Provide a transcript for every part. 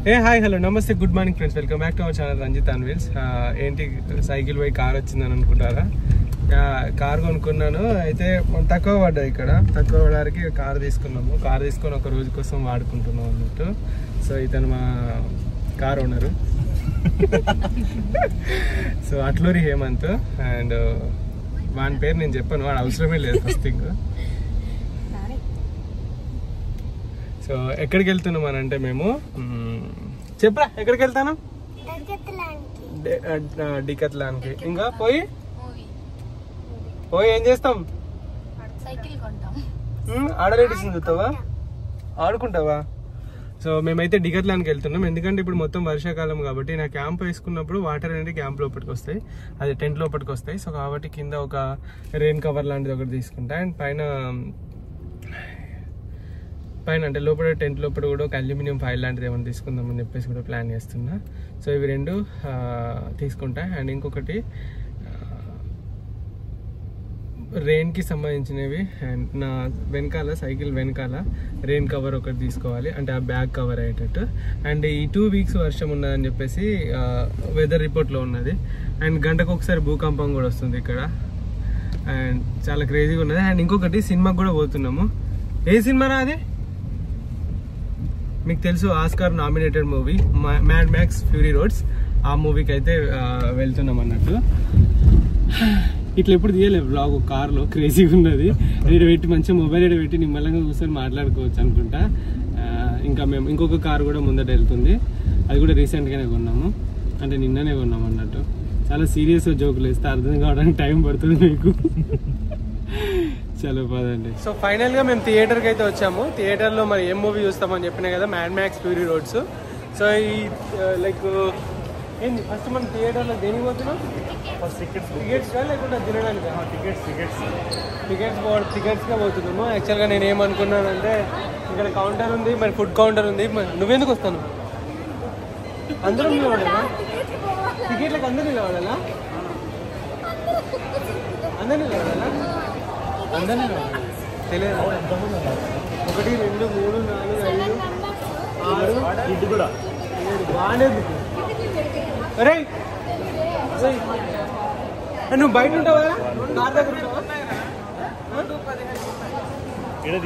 ఏ hi hello నమస్తే good morning friends, welcome back to our channel Ranjith on wheels. ఏంటి cycle పోయి car వచ్చిందని అనుకుంటారా? కార్ కొనుక్కున్నాను, అయితే తక్కువ పడ్డది. ఇక్కడ తక్కువ పడడానికి కార్ తీసుకున్నాము. కార్ తీసుకొని ఒక రోజు కోసం వాడుకుంటున్నాం అన్నట్టు. సో ఇతను మా car owner. So Atluri Hemanth. And వాని పేరు నేను చెప్పాను, వాడు అవసరమే లేదు ఫస్ట్ థింగ్. సో ఎక్కడికి వెళ్తున్నాం అని అంటే మేము చెప్పరా ఎక్కడికి వెళ్తాను? డికత్లాన్కి. ఇంకా పోయి ఏం చేస్తాం? ఆడలేడిసింది చూస్తావా, ఆడుకుంటావా? సో మేమైతే డికత్లాన్కి వెళ్తున్నాం. ఎందుకంటే ఇప్పుడు మొత్తం వర్షాకాలం కాబట్టి నా క్యాంప్ వేసుకున్నప్పుడు వాటర్ అనేది క్యాంప్ లోపలికి వస్తాయి, అది టెంట్ లోపలికి వస్తాయి. సో కాబట్టి కింద ఒక రెయిన్ కవర్ లాంటిది ఒకటి తీసుకుంటా. అండ్ పైన అంటే లోపల టెంట్ లోపల కూడా ఒక అల్యూమినియం ఫైల్ లాంటిది ఏమైనా తీసుకుందామని చెప్పేసి కూడా ప్లాన్ చేస్తున్నా. సో ఇవి రెండు తీసుకుంటా. అండ్ ఇంకొకటి రెయిన్కి సంబంధించినవి. అండ్ నా వెనకాల సైకిల్ వెనకాల రెయిన్ కవర్ ఒకటి తీసుకోవాలి, అంటే ఆ బ్యాగ్ కవర్ అయ్యేటట్టు. అండ్ ఈ 2 weeks వర్షం ఉన్నదని చెప్పేసి వెదర్ రిపోర్ట్లో ఉన్నది. అండ్ గంటకు ఒకసారి భూకంపం కూడా వస్తుంది ఇక్కడ. అండ్ చాలా క్రేజీగా ఉన్నది. అండ్ ఇంకొకటి సినిమాకి కూడా పోతున్నాము. ఏ సినిమా రా అది? మీకు తెలుసు, Oscar nominated movie mad Max Fury roads. ఆ మూవీకి అయితే వెళ్తున్నాం అన్నట్టు. ఇట్లా ఎప్పుడు తీయలేదు బ్లాగ్ కార్లో, క్రేజీగా ఉన్నది. ఇక్కడ పెట్టి మంచిగా మొబైల్ ఇక్కడ పెట్టి నిమ్మలంగా కూర్చొని మాట్లాడుకోవచ్చు అనుకుంటా. ఇంకా మేము ఇంకొక కార్ కూడా ముందట వెళ్తుంది, అది కూడా రీసెంట్గానే కొన్నాము, అంటే నిన్ననే కొన్నాము అన్నట్టు. చాలా సీరియస్ జోకులు వేస్తే అర్థం కావడానికి టైం పడుతుంది మీకు. చలో పదండి. సో ఫైనల్ గా మేము థియేటర్కి అయితే వచ్చాము. థియేటర్ లో మరి ఏం మూవీ చూస్తామని చెప్పినా కదా, mad Max Fury roads. So ఈ లైక్ ఏంటి ఫస్ట్ మనం థియేటర్లో దేనికి పోతున్నాం? టికెట్స్ లేకుండా తినడానికి? టికెట్స్గా పోతున్నాము. యాక్చువల్గా నేను ఏమనుకున్నానంటే ఇక్కడ కౌంటర్ ఉంది, మరి ఫుడ్ కౌంటర్ ఉంది. నువ్వెందుకు వస్తాను? అందరం నిలబడాలా? టికెట్లకు అందరూ నిలబడాలా? అందరూ నిలబడాలా? అందరినీ తెలియదు. 1 2 3 4 5 6 కూడా బాగాలేదు. అరే నువ్వు బయట ఉంటావా? కార్ దగ్గర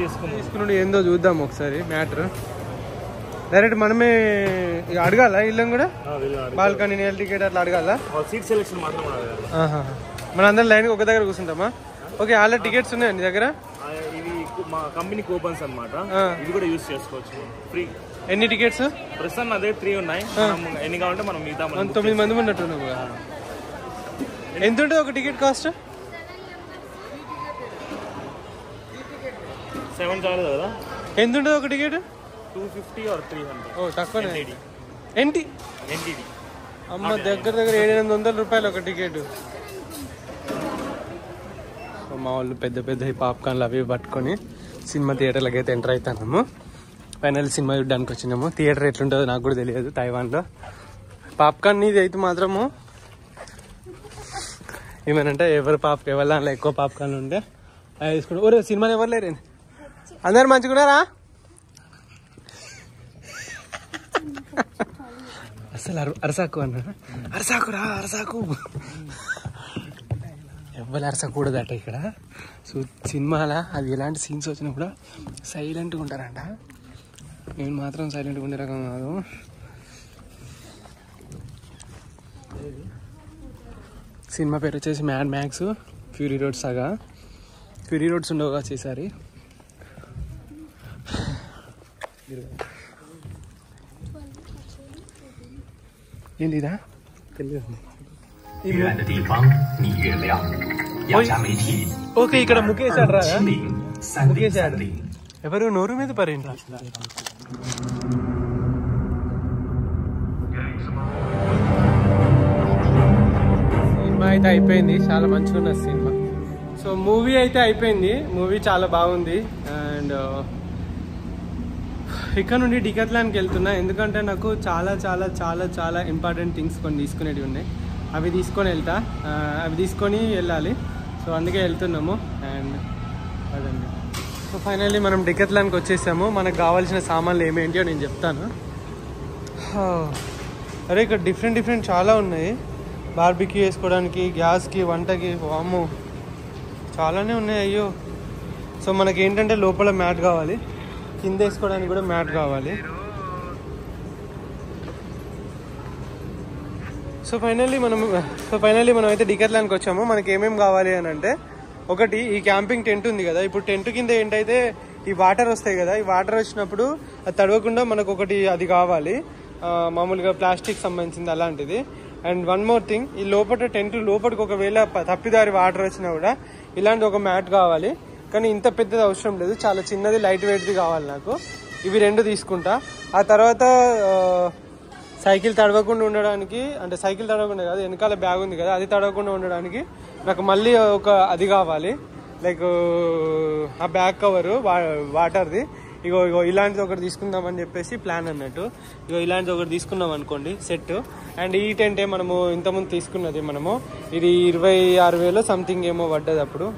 తీసుకున్నాడు. ఏందో చూద్దాం ఒకసారి మ్యాటర్. డైరెక్ట్ మనమే అడగాల ఇల్లం కూడా? బాల్కనీ నేల్ టికెట్ అట్లా అడగాల? సీట్ సెలెక్షన్ మాత్రం మన అందరం లైన్కి ఒక దగ్గర కూర్చుంటామా? ఓకే, ఆల్రెడీ టికెట్స్ ఉన్నాయి నీ దగ్గర? ఇవి మా కంపెనీ కూపన్స్ అన్నమాట, ఇది కూడా యూస్ చేసుకోవచ్చు ఫ్రీ. ఎన్ని టికెట్స్? ప్రస్తుతం అదే 3 ఉన్నాయి. ఎన్ని కావాలంటే మనం మిగతా 9 మంది ఉన్నట్టున్నాము. ఎంత ఉంటుంది ఒక టికెట్ కాస్ట్? 7 చాలు కదా. ఎంత ఉంటుంది ఒక టికెట్? 250 or 300. ఓ తక్కువనే. ఏంటి అమ్మ, దగ్గర 700-800 రూపాయలు ఒక టికెట్. మా వాళ్ళు పెద్ద పెద్ద పాప్కార్న్లు అవి పట్టుకొని సినిమా థియేటర్లకి అయితే ఎంటర్ అవుతున్నాము. ఫైనల్ సినిమా చూడడానికి వచ్చినాము. థియేటర్ ఎట్లుంటుందో నాకు కూడా తెలియదు తైవాన్లో. పాప్కార్న్ ఇది అయితే మాత్రము ఏమనంటే ఎవరి దాంట్లో ఎక్కువ పాప్కార్న్లు ఉంటే అవి తీసుకుంటాం. ఓరే సినిమాలు ఎవరు లేరు, అందరు మంచిగున్నారా? అసలు అరసాకు అన్నారా? అరసాకురా అరసాకు, ఎవ్వరు అరసకూడదట ఇక్కడ. సో సినిమాలో అది ఎలాంటి సీన్స్ వచ్చినా కూడా సైలెంట్గా ఉంటారంట. నేను మాత్రం సైలెంట్గా ఉండే రకం కాదు. సినిమా పేరు వచ్చేసి Mad Max Fury Roads. Saga Fury Roads ఉండవుగా చేసారి. ఏంటిదా తెలియదు. ఓకే, ఇక్కడ ముఖేష్ ఆడరా? ముఖేష్ ఆడ ఎవరు నోరు మీద పరేంటి? సినిమా అయితే అయిపోయింది, చాలా మంచిగా ఉన్న సినిమా. సో మూవీ అయితే అయిపోయింది, మూవీ చాలా బాగుంది. అండ్ ఇక్కడ నుండి డికత్లాన్కి వెళ్తున్నా, ఎందుకంటే నాకు చాలా చాలా చాలా చాలా ఇంపార్టెంట్ థింగ్స్ కొన్ని తీసుకునేవి ఉన్నాయి. అవి తీసుకొని వెళ్తా, అవి తీసుకొని వెళ్ళాలి. సో అందుకే వెళ్తున్నాము. అండ్ అదండి. సో ఫైనల్లీ మనం డికత్లాన్కి వచ్చేసాము. మనకు కావాల్సిన సామాన్లు ఏమేంటియో నేను చెప్తాను. అరే ఇక్కడ డిఫరెంట్ చాలా ఉన్నాయి, బార్బిక్యూ వేసుకోవడానికి, గ్యాస్కి, వంటకి. వామ్మో చాలానే ఉన్నాయి. అయ్యో. సో మనకి ఏంటంటే లోపల మ్యాట్ కావాలి, కింద వేసుకోవడానికి కూడా మ్యాట్ కావాలి. సో ఫైనల్లీ మనం అయితే డికాథ్లాన్కి వచ్చాము. మనకి ఏమేమి కావాలి అని అంటే, ఒకటి ఈ క్యాంపింగ్ టెంట్ ఉంది కదా, ఇప్పుడు టెంట్ కింద ఏంటైతే ఈ వాటర్ వస్తాయి కదా, ఈ వాటర్ వచ్చినప్పుడు అది తడవకుండా మనకు ఒకటి అది కావాలి, మామూలుగా ప్లాస్టిక్ సంబంధించింది అలాంటిది. అండ్ వన్ మోర్ థింగ్, ఈ లోపల టెంట్ లోపలికి ఒకవేళ తప్పిదారి వాటర్ వచ్చినా కూడా ఇలాంటి ఒక మ్యాట్ కావాలి. కానీ ఇంత పెద్దది అవసరం లేదు, చాలా చిన్నది లైట్ వెయిట్ది కావాలి నాకు. ఇవి 2 తీసుకుంటా. ఆ తర్వాత సైకిల్ తడవకుండా ఉండడానికి, అంటే సైకిల్ తడవకుండా కాదు, వెనకాల బ్యాగ్ ఉంది కదా, అది తడవకుండా ఉండడానికి నాకు మళ్ళీ ఒక అది కావాలి, లైక్ ఆ బ్యాగ్ కవరు వాటర్ది. ఇగో ఇలాంటిది ఒకటి తీసుకుందామని చెప్పేసి ప్లాన్ అన్నట్టు. ఇగో ఇలాంటిది ఒకటి తీసుకున్నాం అనుకోండి సెట్. అండ్ ఈ టెంటే మనము ఇంతకుముందు తీసుకున్నది, మనము ఇది 26,000 సంథింగ్ ఏమో పడ్డది అప్పుడు.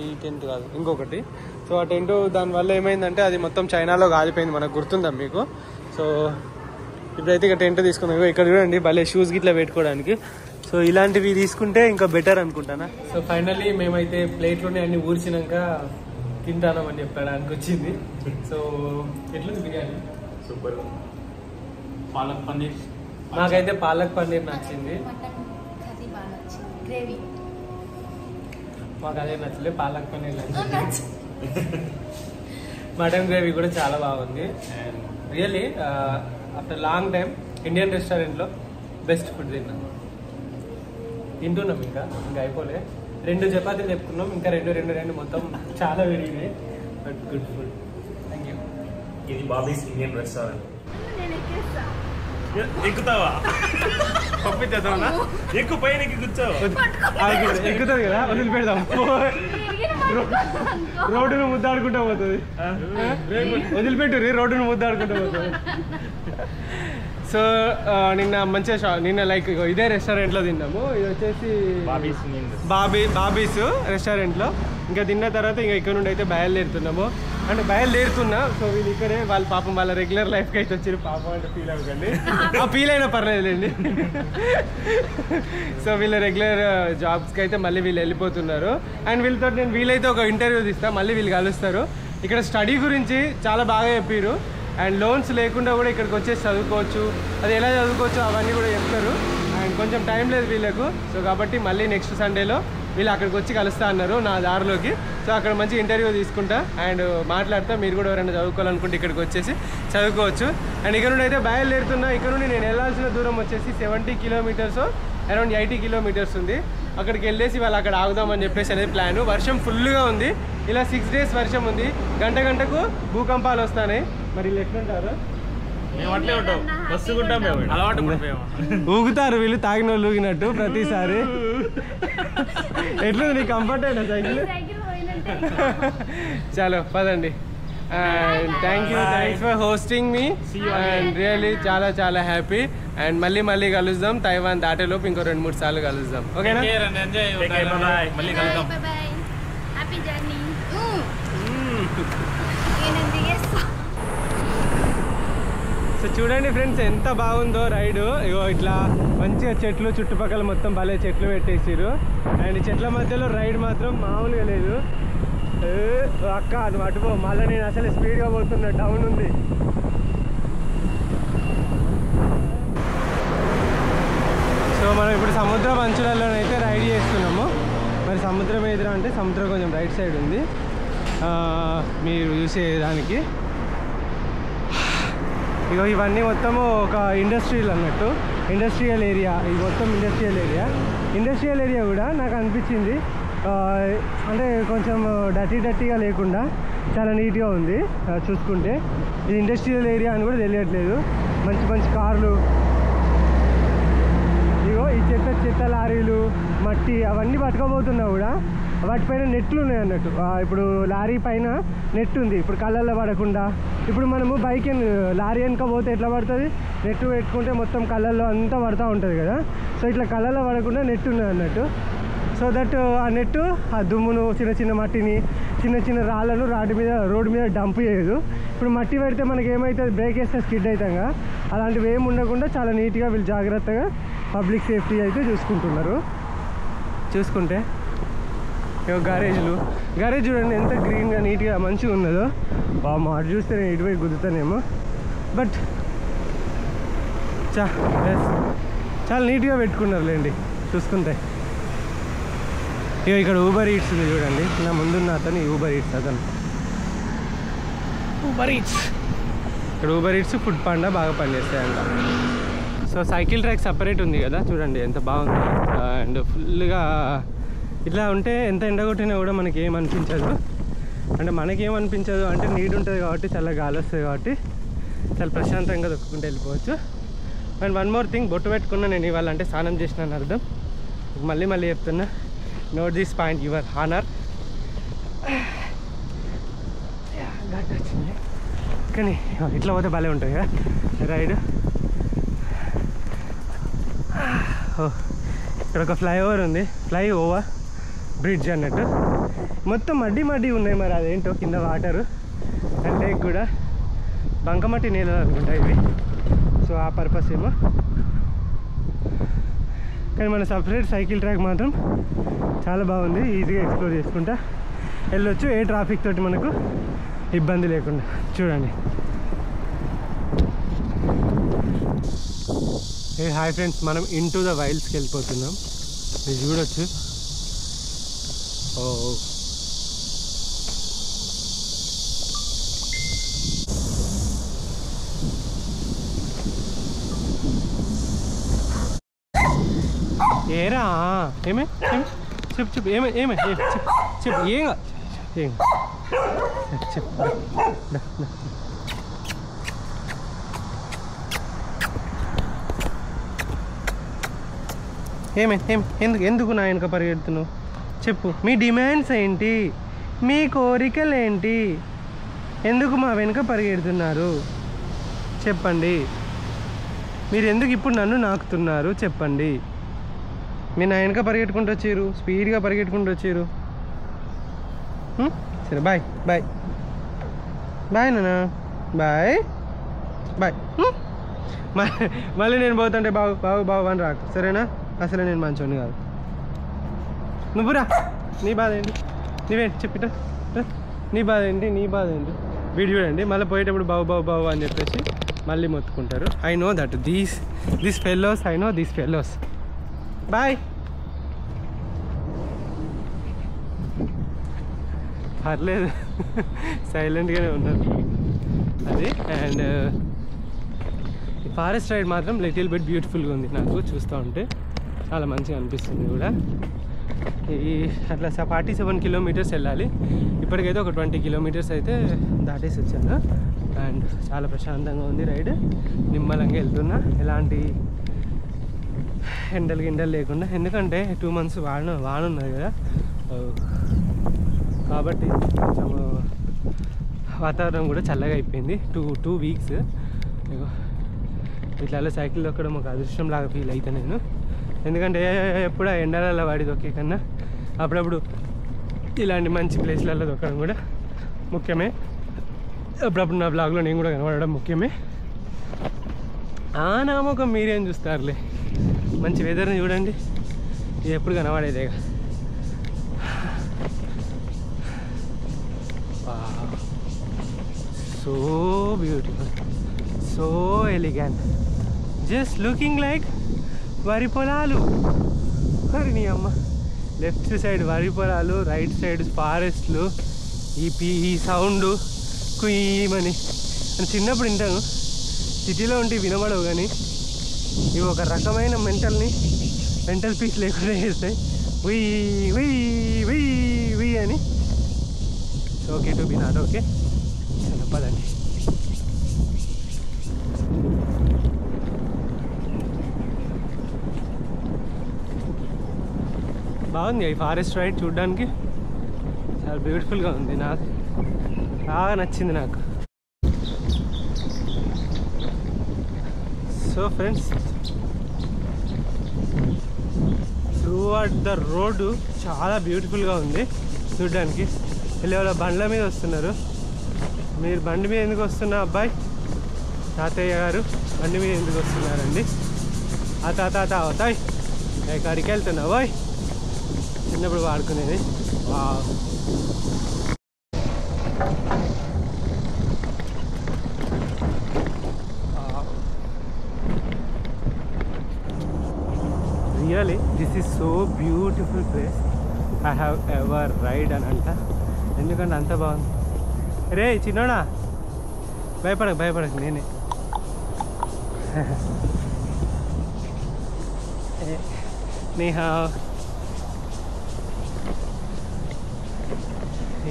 ఈ టెంట్ కాదు, ఇంకొకటి. సో ఆ టెంట్ దానివల్ల ఏమైందంటే అది మొత్తం చైనాలో కాలిపోయింది, మనకు గుర్తుందా మీకు? సో ఇప్పుడైతే ఇక టెంట్ తీసుకుందాం. ఇక్కడ చూడండి భలే షూస్ గిట్లా పెట్టుకోవడానికి. సో ఇలాంటివి తీసుకుంటే ఇంకా బెటర్ అనుకుంటానా. సో ఫైనల్లీ మేమైతే ప్లేట్లోనే అన్ని ఊర్చినాక తింటానమని చెప్పడానికి వచ్చింది. సో ఎట్లుంది బిర్యానీ? సూపర్. పాలక్ పన్నీర్, నాకైతే పాలక్ పన్నీర్ నచ్చింది. మాకు అదే నచ్చలే, పాలక్ పన్నీర్ నచ్చింది. మటన్ గ్రేవీ కూడా చాలా బాగుంది. And really after long time Indian రెస్టారెంట్లో బెస్ట్ ఫుడ్ తింటున్నాం. ఇంకా అయిపోలే, 2 చపాతీలు చెప్పుకున్నాం, ఇంకా రెండు మొత్తం చాలా పెరిగినాయి. But good food. Thank you. ఇది బాబీస్ ఇండియన్ రెస్టారెంట్. ఎక్కుతావా? పంపించేద్దామా? ఎక్కు, పైన కూర్చో. ఎక్కుతుంది కదా, వదిలిపెడదాం. రోడ్డును ముద్దాడుకుంటా పోతుంది. వదిలిపెట్టు, రోడ్డును ముద్దాడుకుంటా పోతుంది. సో నిన్న లైక్ ఇదే రెస్టారెంట్లో తిన్నాము. ఇది వచ్చేసి బాబీస్ రెస్టారెంట్లో. ఇంకా తిన్న తర్వాత ఇంకా ఇక్కడ నుండి అయితే బయలుదేరుతున్నాము. అంటే బయలుదేరుతున్నా. సో వీళ్ళు ఇక్కడే, వాళ్ళ పాపం వాళ్ళ రెగ్యులర్ లైఫ్కి అయితే వచ్చారు. పాపం అంటే ఫీల్ అవ్వకండి, ఫీల్ అయినా పర్లేదులేండి. సో వీళ్ళ రెగ్యులర్ జాబ్స్కి అయితే మళ్ళీ వీళ్ళు వెళ్ళిపోతున్నారు. అండ్ వీళ్ళతో నేను వీలైతే ఒక ఇంటర్వ్యూ తీస్తాను, మళ్ళీ వీళ్ళు కలుస్తారు. ఇక్కడ స్టడీ గురించి చాలా బాగా చెప్పారు. అండ్ లోన్స్ లేకుండా కూడా ఇక్కడికి వచ్చేసి చదువుకోవచ్చు, అది ఎలా చదువుకోవచ్చు అవన్నీ కూడా చెప్తారు. అండ్ కొంచెం టైం లేదు వీళ్ళకు. సో కాబట్టి మళ్ళీ నెక్స్ట్ సండేలో వీళ్ళు అక్కడికి వచ్చి కలుస్తా అన్నారు నా దారిలోకి. సో అక్కడ మంచి ఇంటర్వ్యూ తీసుకుంటా అండ్ మాట్లాడతా. మీరు కూడా ఎవరైనా చదువుకోవాలనుకుంటే ఇక్కడికి వచ్చేసి చదువుకోవచ్చు. అండ్ ఇక్కడ నుండి అయితే బయలుదేరుతున్నా. ఇక్కడ నుండి నేను వెళ్ళాల్సిన దూరం వచ్చేసి 70 కిలోమీటర్స్, అరౌండ్ 80 కిలోమీటర్స్ ఉంది. అక్కడికి వెళ్ళేసి వాళ్ళు అక్కడ ఆగుదామని చెప్పేసి అనేది ప్లాను. వర్షం ఫుల్గా ఉంది, ఇలా 6 days వర్షం ఉంది. గంటకు భూకంపాలు వస్తాయి. మరి వీళ్ళు ఎట్లుంటారు? ఊగుతారు వీళ్ళు, తాగిన వాళ్ళు ఊగినట్టు ప్రతిసారి. ఎట్లుంది, నీకు కంఫర్ట్ అయినా సైకిల్? చలో పదండి. And thanks for hosting me. And really చాలా హ్యాపీ. అండ్ మళ్ళీ కలుద్దాం. తైవాన్ దాటేలోపు ఇంకో 2-3 సార్లు కలుద్దాం. ఓకేనా? సో చూడండి ఫ్రెండ్స్, ఎంత బాగుందో రైడు. ఇగో ఇట్లా మంచిగా చెట్లు, చుట్టుపక్కల మొత్తం భలే చెట్లు పెట్టేసారు. అండ్ చెట్ల మధ్యలో రైడ్ మాత్రం మామూలుగా లేదు. అక్క నువ్వు అటుపో, మళ్ళీ నేను అసలు స్పీడ్గా పోతున్నా, డౌన్ ఉంది. సో మనం ఇప్పుడు సముద్రం అంచులలోనైతే రైడ్ చేస్తున్నాము. మరి సముద్రం ఎదురా అంటే సముద్రం కొంచెం రైట్ సైడ్ ఉంది మీరు చూసేదానికి. ఇగో ఇవన్నీ మొత్తము ఒక ఇండస్ట్రియల్ అన్నట్టు, ఇండస్ట్రియల్ ఏరియా. ఇది మొత్తం ఇండస్ట్రియల్ ఏరియా కూడా నాకు అనిపించింది అంటే కొంచెం డర్టీగా లేకుండా చాలా నీట్గా ఉంది చూసుకుంటే. ఇది ఇండస్ట్రియల్ ఏరియా అని కూడా తెలియట్లేదు. మంచి కార్లు, ఇగో ఈ చెత్త లారీలు, మట్టి అవన్నీ పట్టుకోబోతున్నా కూడా వాటిపైన నెట్లు ఉన్నాయి అన్నట్టు. ఇప్పుడు లారీ పైన నెట్ ఉంది, ఇప్పుడు కళ్ళల్లో పడకుండా. ఇప్పుడు మనము బైక్ లారీ వెనుక పోతే ఎట్లా పడుతుంది, నెట్ పెట్టుకుంటే మొత్తం కళ్ళల్లో అంతా పడుతూ ఉంటుంది కదా. సో ఇట్లా కళ్ళల్లో పడకుండా నెట్ ఉన్నది అన్నట్టు. సో దట్ ఆ నెట్ ఆ దుమ్మును, చిన్న మట్టిని చిన్న చిన్న రాళ్ళను రోడ్డు మీద డంప్ చేయదు. ఇప్పుడు మట్టి పెడితే మనకి ఏమవుతుంది, బ్రేక్ వేస్తే స్కిడ్ అవుతాం. అలాంటివి ఏమి ఉండకుండా చాలా నీట్గా వీళ్ళు జాగ్రత్తగా పబ్లిక్ సేఫ్టీ అయితే చూసుకుంటున్నారు. చూసుకుంటే గ్యారేజ్ చూడండి ఎంత గ్రీన్గా నీట్గా మంచిగా ఉన్నదో. మాట చూస్తే నేను ఇటువైపు గుద్దుతానేమో, బట్ చాలా నీట్గా పెట్టుకున్నారులేండి చూసుకుంటే. ఇక్కడ ఊబర్ ఈట్స్ ఉంది చూడండి, నా ముందున్న అతను ఊబర్ ఈట్స్ ఇక్కడ ఊబర్ ఈట్స్ ఫుడ్ పాండా బాగా పనిచేస్తాయంట. సో సైకిల్ ట్రాక్ సపరేట్ ఉంది కదా చూడండి ఎంత బాగుంది. అండ్ ఫుల్గా ఇట్లా ఉంటే ఎంత ఎండ కొట్టినా కూడా మనకి ఏమనిపించదు. అంటే మనకేమనిపించదు అంటే నీడ్ ఉంటుంది కాబట్టి, చాలా గాలి వస్తుంది కాబట్టి చాలా ప్రశాంతంగా దొక్కుకుంటూ వెళ్ళిపోవచ్చు. అండ్ వన్ మోర్ థింగ్, బొట్టు పెట్టుకున్నా నేను ఇవాళ, అంటే స్నానం చేసిన అర్థం. మళ్ళీ చెప్తున్నా, note this point your honour. Ghat వచ్చింది కానీ ఇట్లా పోతే భలే ఉంటుంది కదా రైడ్. ఇక్కడ ఒక ఫ్లైఓవర్ ఉంది, ఫ్లైఓవర్ బ్రిడ్జ్ అన్నట్టు. మొత్తం మడ్డి ఉన్నాయి, మరి అదేంటో కింద వాటరు అండ్ లేక్ కూడా బంకమట్టి నీళ్ళు అనుకుంటా ఇవి. సో ఆ పర్పస్ ఏమో. కానీ మన సపరేట్ సైకిల్ ట్రాక్ మాత్రం చాలా బాగుంది, ఈజీగా ఎక్స్ప్లోర్ చేసుకుంటా వెళ్ళొచ్చు, ఏ ట్రాఫిక్ తోటి మనకు ఇబ్బంది లేకుండా. చూడండి. హాయ్ ఫ్రెండ్స్, మనం ఇంటూ ద వైల్డ్స్కి వెళ్ళిపోతున్నాం. మీరు చూడొచ్చు. ఏరా ఏమే చెప్పు ఏమే చెప్పు ఏం చెప్పు. ఎందుకు నా వెనక పరిగెడుతున్నావు చెప్పు. మీ డిమాండ్స్ ఏంటి, మీ కోరికలు ఏంటి, ఎందుకు మా వెనుక పరిగెడుతున్నారు చెప్పండి. మీరు ఎందుకు ఇప్పుడు నన్ను నాకుతున్నారు చెప్పండి. మీరు నా వెనక పరిగెట్టుకుంటూ వచ్చారు, స్పీడ్గా పరిగెట్టుకుంటూ వచ్చారు. సరే బాయ్ నాన్న, బాయ్. మళ్ళీ నేను పోతుంటే బావు అని రాకు, సరేనా? అసలే నేను మంచోని కాదు. నువ్వురా, నీ బాధ ఏంటి, నువ్వేంటి చెప్పిట, నీ బాధ ఏంటి వీడు చూడండి. మళ్ళీ పోయేటప్పుడు బావు అని చెప్పేసి మళ్ళీ మొత్తుకుంటారు. I know that these fellows. Boy. పర్లేదు, సైలెంట్గానే ఉన్నారు అది. అండ్ ఈ ఫారెస్ట్ రైడ్ మాత్రం లిటిల్ బిట్ బ్యూటిఫుల్గా ఉంది నాకు చూస్తూ ఉంటే, చాలా మంచిగా అనిపిస్తుంది కూడా. ఈ అట్లా 47 కిలోమీటర్స్ వెళ్ళాలి. ఇప్పటికైతే ఒక 20 కిలోమీటర్స్ అయితే దాటేసి వచ్చాను. అండ్ చాలా ప్రశాంతంగా ఉంది రైడ్, నిమ్మలంగా వెళ్తున్నా, ఎలాంటి ఎండలు లేకుండా. ఎందుకంటే 2 months వాన ఉన్నది కదా, కాబట్టి కొంచెం వాతావరణం కూడా చల్లగా అయిపోయింది. 2 weeks ఇట్లా సైకిల్ దొక్కడం ఒక అదృష్టం లాగా ఫీల్ అవుతాను నేను. ఎందుకంటే ఎప్పుడు ఆ ఎండలలో వాడి దొక్కే కన్నా అప్పుడప్పుడు ఇలాంటి మంచి ప్లేస్లలో దొక్కడం కూడా ముఖ్యమే. అప్పుడప్పుడు నా బ్లాగ్లో నేను కూడా కనబడడం ముఖ్యమే. నామకం మీరేం చూస్తారులే, మంచి వెదర్ని చూడండి, ఇది ఎప్పుడు కనబడేదేగా. So beautiful, so elegant, just looking like వరి పొలాలు. నీ అమ్మ, లెఫ్ట్ సైడ్ వరి పొలాలు, రైట్ సైడ్ ఫారెస్ట్లు, ఈ సౌండ్ కుయ్యమని అని చిన్నప్పుడు వింటాను. సిటీలో ఉంటే వినబడవు, కానీ ఇవి ఒక రకమైన మెంటల్ పీస్ లేకుండా చేస్తాయి. ఉయ్ అని. Okay to be not okay, చెప్పదండి. బాగుంది ఈ ఫారెస్ట్ రైడ్ చూడడానికి, చాలా బ్యూటిఫుల్గా ఉంది. నాకు బాగా నచ్చింది నాకు. So friends, through out the road చాలా బ్యూటిఫుల్గా ఉంది చూడడానికి. వీళ్ళు బండ్ల మీద వస్తున్నారు. మీరు బండి మీద ఎందుకు వస్తున్నా అబ్బాయి? తాతయ్య గారు బండి మీద ఎందుకు వస్తున్నారండి? ఆ తాత అవుతాయి ఎక్కడికి వెళ్తున్నావు బాయ్? చిన్నప్పుడు వాడుకునేది. Really this is so beautiful place. I have ever ride అని అంట. ఎందుకంటే అంత బాగుంది. రే చిన్నోడా భయపడకు నేనే.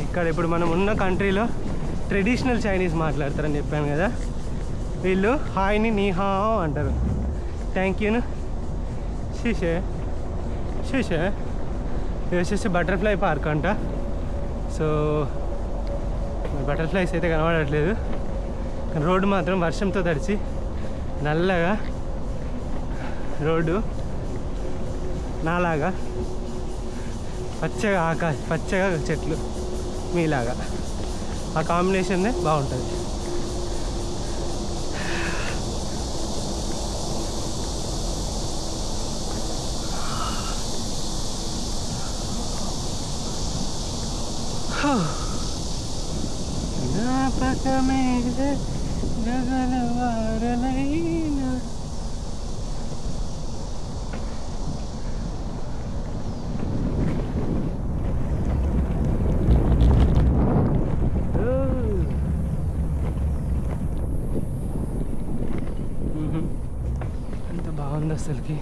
ఇక్కడ ఇప్పుడు మనం ఉన్న కంట్రీలో ట్రెడిషనల్ చైనీస్ మాట్లాడతారని చెప్పాను కదా. వీళ్ళు హాయ్ని నీహావ్ అంటారు, థ్యాంక్ యూను షీషే. ఇది వచ్చేసి బటర్ఫ్లై పార్క్ అంట. సో బటర్ఫ్లైస్ అయితే కనబడట్లేదు, కానీ రోడ్డు మాత్రం వర్షంతో తడిచి నల్లగా, రోడ్డు నాలాగా పచ్చగా, పచ్చగా చెట్లు మీలాగా, ఆ కాంబినేషన్నే బాగుంటుంది. జ్ఞాపకమేదే గగనవారలైనా. ఎంత బాగుంది అసలుకి.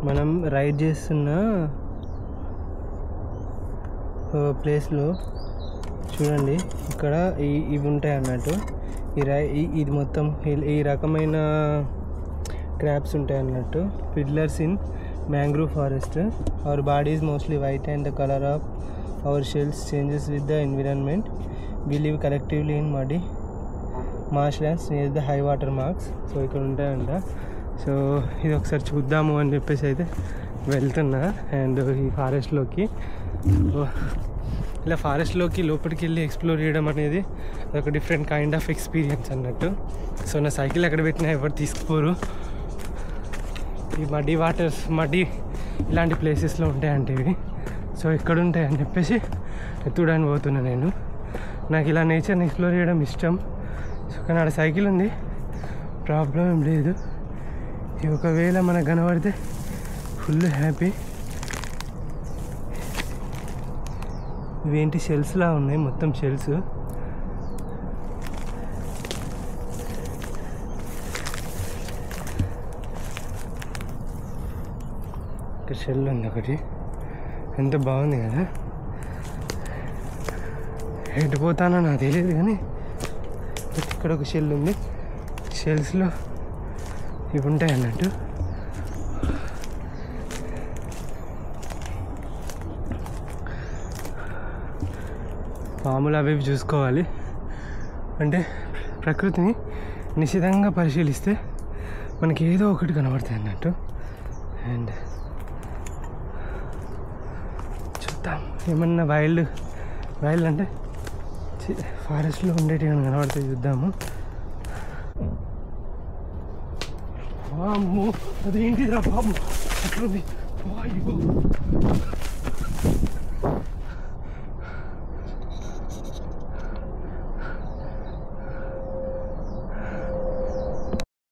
మనం రైడ్ చేస్తున్న ప్లేస్లో చూడండి, ఇక్కడ ఇవి ఉంటాయి అన్నట్టు. ఇది మొత్తం ఈ రకమైన క్రాబ్స్ ఉంటాయి అన్నట్టు. Fiddlers in mangrove forest. Our body is mostly white and the colour of our shells changes with the environment. We live collectively in muddy marshlands near the high water marks. So ఇక్కడ ఉంటాయంట. So ఇది ఒకసారి చూద్దాము అని చెప్పేసి అయితే వెళ్తున్నా. And ఈ ఫారెస్ట్లోకి, ఇలా ఫారెస్ట్లోకి లోపలికి వెళ్ళి ఎక్స్ప్లోర్ చేయడం అనేది ఒక డిఫరెంట్ కైండ్ ఆఫ్ ఎక్స్పీరియన్స్ అన్నట్టు. సో నా సైకిల్ ఎక్కడ పెట్టినా ఎవరు తీసుకుపోరు. ఈ మడ్డీ ఇలాంటి ప్లేసెస్లో ఉంటాయంటే ఇవి. సో ఎక్కడ ఉంటాయి అని చెప్పేసి ఎత్తుడానికి పోతున్నా నేను. నాకు ఇలా నేచర్ని ఎక్స్ప్లోర్ చేయడం ఇష్టం. సో కానీ ఆడ సైకిల్ ఉంది, ప్రాబ్లం ఏం లేదు. ఇది ఒకవేళ మనకు కనబడితే ఫుల్ హ్యాపీ. ఇవేంటి షెల్స్లా ఉన్నాయి, మొత్తం షెల్స్. ఇక్కడ షెల్ ఉంది ఒకటి, ఎంత బాగుంది కదా. ఎటు పోతానో నాకు తెలియదు కానీ ఇక్కడ ఒక షెల్ ఉంది. షెల్స్లో ఇవి ఉంటాయి అన్నట్టు. పాములు అవి చూసుకోవాలి. అంటే ప్రకృతిని నిశితంగా పరిశీలిస్తే మనకి ఏదో ఒకటి కనబడుతుంది అన్నట్టు. అండ్ చూద్దాం ఏమన్నా వైల్డ్ అంటే ఫారెస్ట్లో ఉండేటి ఏమైనా కనబడితే చూద్దాము. అదేంటిదిరా బాబు అట్లుంది.